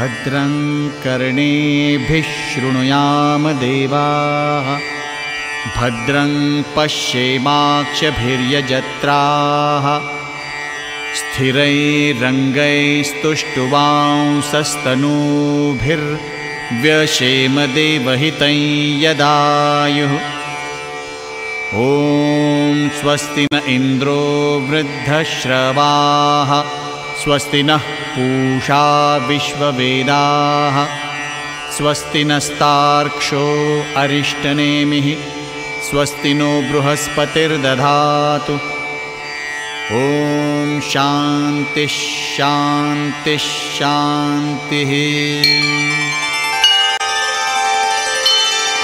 भद्रं कर्णेभिः शृणुयाम देवाः भद्रं पश्येमाक्षभिर्यजत्राः स्थिरैरङ्गैस्तुष्टुवांसस्तनूभिर्व्यशेम देवहितं यदायुः। ॐ स्वस्ति न इन्द्रो वृद्धश्रवाः स्वस्ति नः पूषा विश्ववेदाः स्वस्ति नस्तार्क्ष्यो अरिष्टनेमिः स्वस्ति नो बृहस्पतिर्दधातु। ॐ शान्तिः शान्तिः शान्तिः।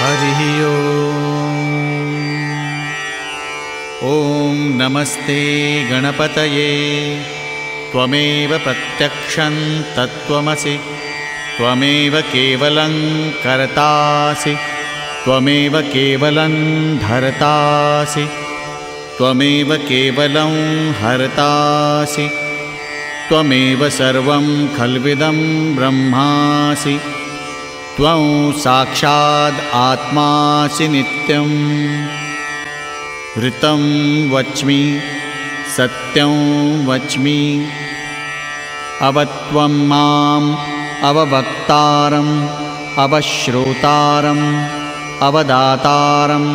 हरिः ॐ नमस्ते गणपतये त्वमेव प्रत्यक्षं तत्त्वमसि त्वमेव केवलं कर्तासि त्वमेव केवलं धर्तासि त्वमेव केवलं हर्तासि त्वमेव सर्वं खल्विदं ब्रह्मासि त्वं साक्षात् आत्मासि नित्यम्। ऋतं वच्मि सत्यं वच्मि अवत्वं माम् अववक्तारम् अवश्रोतारम् अवदातारम्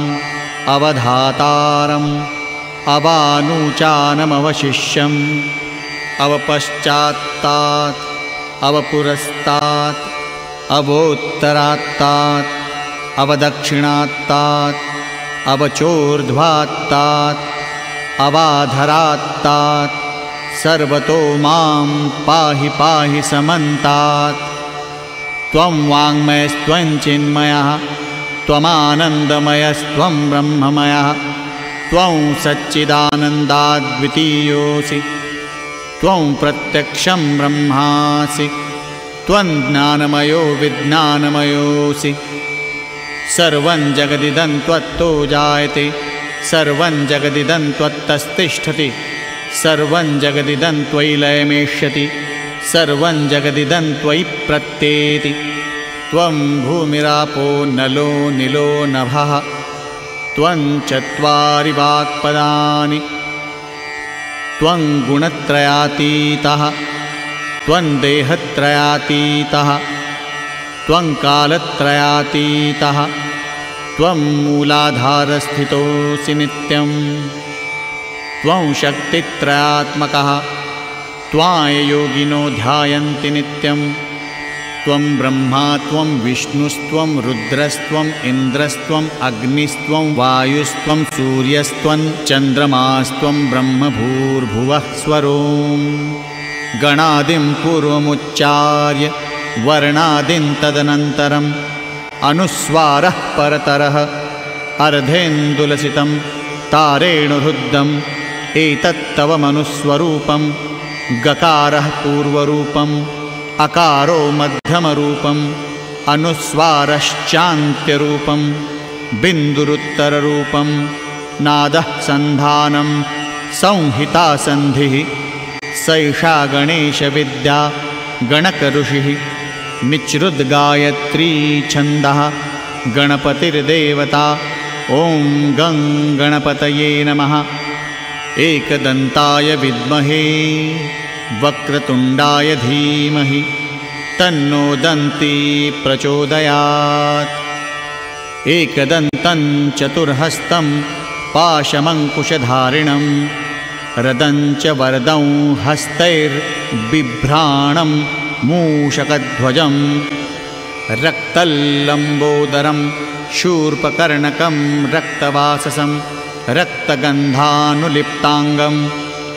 अवधातारम् अवानुचानमवशिष्यम् अवपश्चात्तात् अवपुरस्तात् अवोत्तरात्तात् अवदक्षिणात्तात् अवचोर्ध्वात्तात् अवाधरात्तात् सर्वतो मां पाहि पाहि समन्तात्। त्वं वाङ्मयस्त्वं चिन्मयः त्वमानन्दमयस्त्वं ब्रह्ममयः त्वं सच्चिदानन्दाद्वितीयोऽसि त्वं प्रत्यक्षं ब्रह्मासि त्वं ज्ञानमयो विज्ञानमयोऽसि। सर्वं जगदिदं त्वत्तो जायते सर्वं जगदिदं त्वत्तस्तिष्ठति सर्वं जगदिदं त्वयि लयमेष्यति सर्वं जगदिदं त्वयि प्रत्येति। त्वं भूमिरापो नलो निलो नभः त्वं चत्वारि वाक्पदानि त्वं गुणत्रयातीतः त्वं देहत्रयातीतः त्वं कालत्रयातीतः त्वं मूलाधारस्थितोऽसि नित्यं त्वं शक्तित्रयात्मकः त्वां योगिनो ध्यायन्ति नित्यं। त्वं ब्रह्मा त्वं विष्णुस्त्वं रुद्रस्त्वं इन्द्रस्त्वं अग्निस्त्वं वायुस्त्वं सूर्यस्त्वं चन्द्रमास्त्वं ब्रह्मभूर्भुवः स्वरों। गणादिं पूर्वमुच्चार्य वर्णादिं तदनन्तरम् अनुस्वारः परतरः अर्धेन्दुलसितं तारेणुरुद्धम् एतत्तव मनुस्वरूपं। गकारः पूर्वरूपम् अकारो मध्यमरूपम् अनुस्वारश्चान्त्यरूपं बिन्दुरुत्तररूपं। नादः सन्धानं संहिता सन्धिः सैषा गणेशविद्या गणकऋषिः। निच्रुद्गायत्री छन्दः गणपतिर्देवता। ॐ गं गणपतये नमः। एकदन्ताय विद्महे वक्रतुण्डाय धीमहि तन्नो दन्ती प्रचोदयात्। एकदन्तं चतुर्हस्तं पाशमङ्कुशधारिणं रदं च वरदं हस्तैर्बिभ्राणं मूषकध्वजं। रक्तल्लम्बोदरं शूर्पकर्णकं रक्तवाससं रक्तगन्धानुलिप्ताङ्गं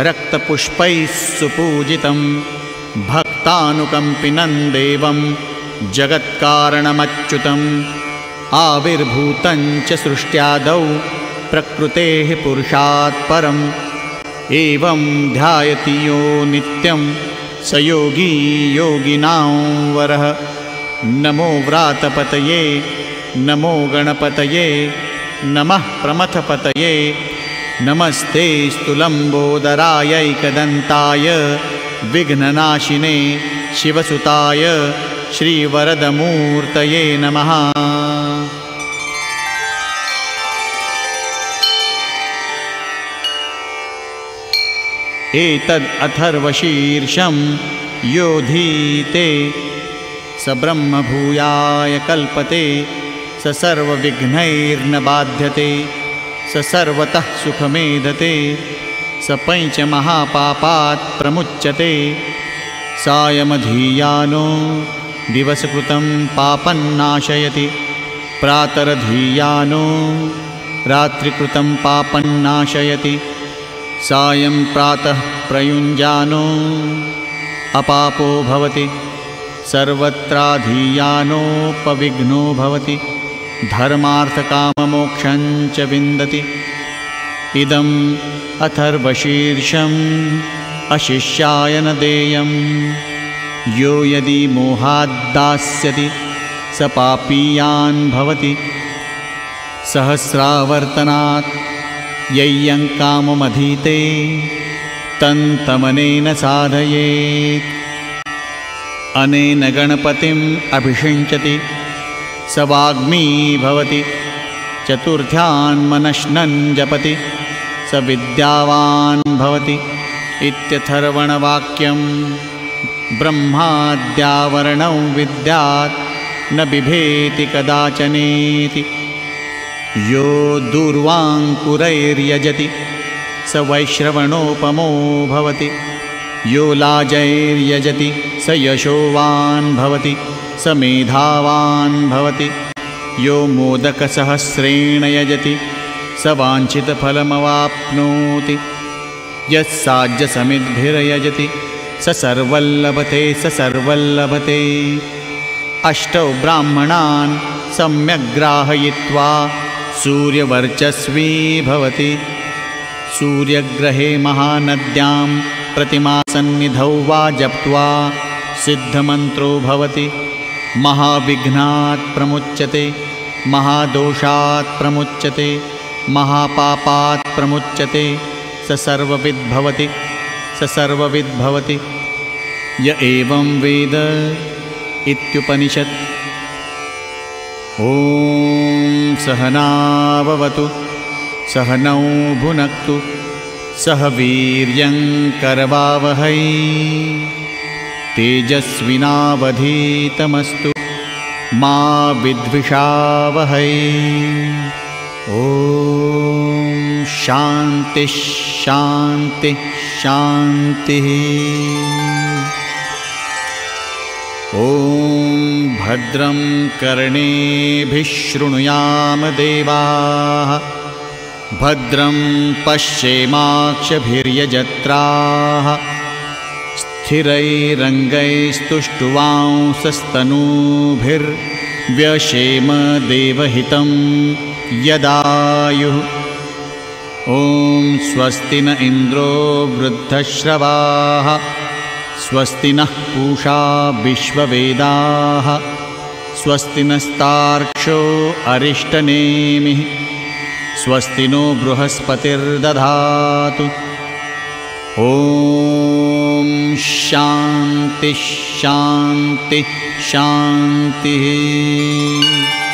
रक्तपुष्पैः सुपूजितं। भक्तानुकम्पिनं देवं जगत्कारणमच्युतम्। आविर्भूतं च सृष्ट्यादौ प्रकृतेः पुरुषात् परम्। एवं ध्यायति यो नित्यं स योगी योगिनां वरः। नमो व्रातपतये नमो गणपतये नमः प्रमथपतये। नमस्ते स्तुलम्बोदराय एकदन्ताय विघ्ननाशिने शिवसुताय श्रीवरदमूर्तये नमः। एतद् अथर्वशीर्षं योधीते स ब्रह्मभूयाय कल्पते, स सर्वविघ्नैर्न बाध्यते, स सर्वतः सुखमेधते, स पञ्चमहापापात् प्रमुच्यते। सायमधीयानो दिवसकृतं पापन्नाशयति, प्रातरधीयानो रात्रिकृतं पापन्नाशयति, सायं प्रातः प्रयुञ्जानो अपापो भवति, सर्वत्राधीयानोपविघ्नो भवति, धर्मार्थकाममोक्षं च विन्दति। इदम् अथर्वशीर्षम् अशिष्याय न देयं, यो यदि मोहाद्दास्यति स पापीयान् भवति। सहस्रावर्तनात् यय्यं काममधीते तन्तमनेन साधयेत्। अनेन गणपतिम् अभिषिञ्चति स वाग्मी भवति, चतुर्थ्यान्मनश्नन् जपति स विद्यावान् भवति। इत्यथर्वणवाक्यं ब्रह्माद्यावरणं विद्यात् न बिभेति कदाचनेति। यो दूर्वाङ्कुरैर्यजति स वैश्रवणोपमो भवति, यो लाजैर्यजति स यशोवान् भवति, स मेधावान् भवति। यो मोदकसहस्रेण यजति स वाञ्छितफलमवाप्नोति, यस्साज्यसमिद्भिर्यजति स सर्वल्लभते, स सर्वल्लभते। अष्टौ ब्राह्मणान् सम्यग्ग्राहयित्वा सूर्यवर्चस्वी भवति। सूर्यग्रहे महानद्यां प्रतिमासन्निधौ वा जप्त्वा सिद्धमन्त्रो भवति। महाविघ्नात् प्रमुच्यते, महादोषात् प्रमुच्यते, महापापात् प्रमुच्यते। स सर्वविद् भवति, स सर्वविद् भवति। य एवं वेद इत्युपनिषत्। ॐ सहनाववतु सहनौ भुनक्तु सह वीर्यं करवावहै तेजस्विनावधीतमस्तु मा विद्विषावहै। ॐ शान्ति शान्ति शान्तिः। ॐ भद्रं कर्णेभिः शृणुयाम देवाः, भद्रं पश्येमाक्षभिर्यजत्राः, स्थिरैरङ्गैस्तुष्टुवांसस्तनूभिर्व्यशेम देवहितं यदायुः। ॐ स्वस्ति न इन्द्रो वृद्धश्रवाः, स्वस्ति नः पूषा विश्ववेदाः, स्वस्ति नस्तार्क्ष्यो अरिष्टनेमिः, स्वस्ति नो बृहस्पतिर्दधातु। ॐ शान्ति शान्ति शान्तिः।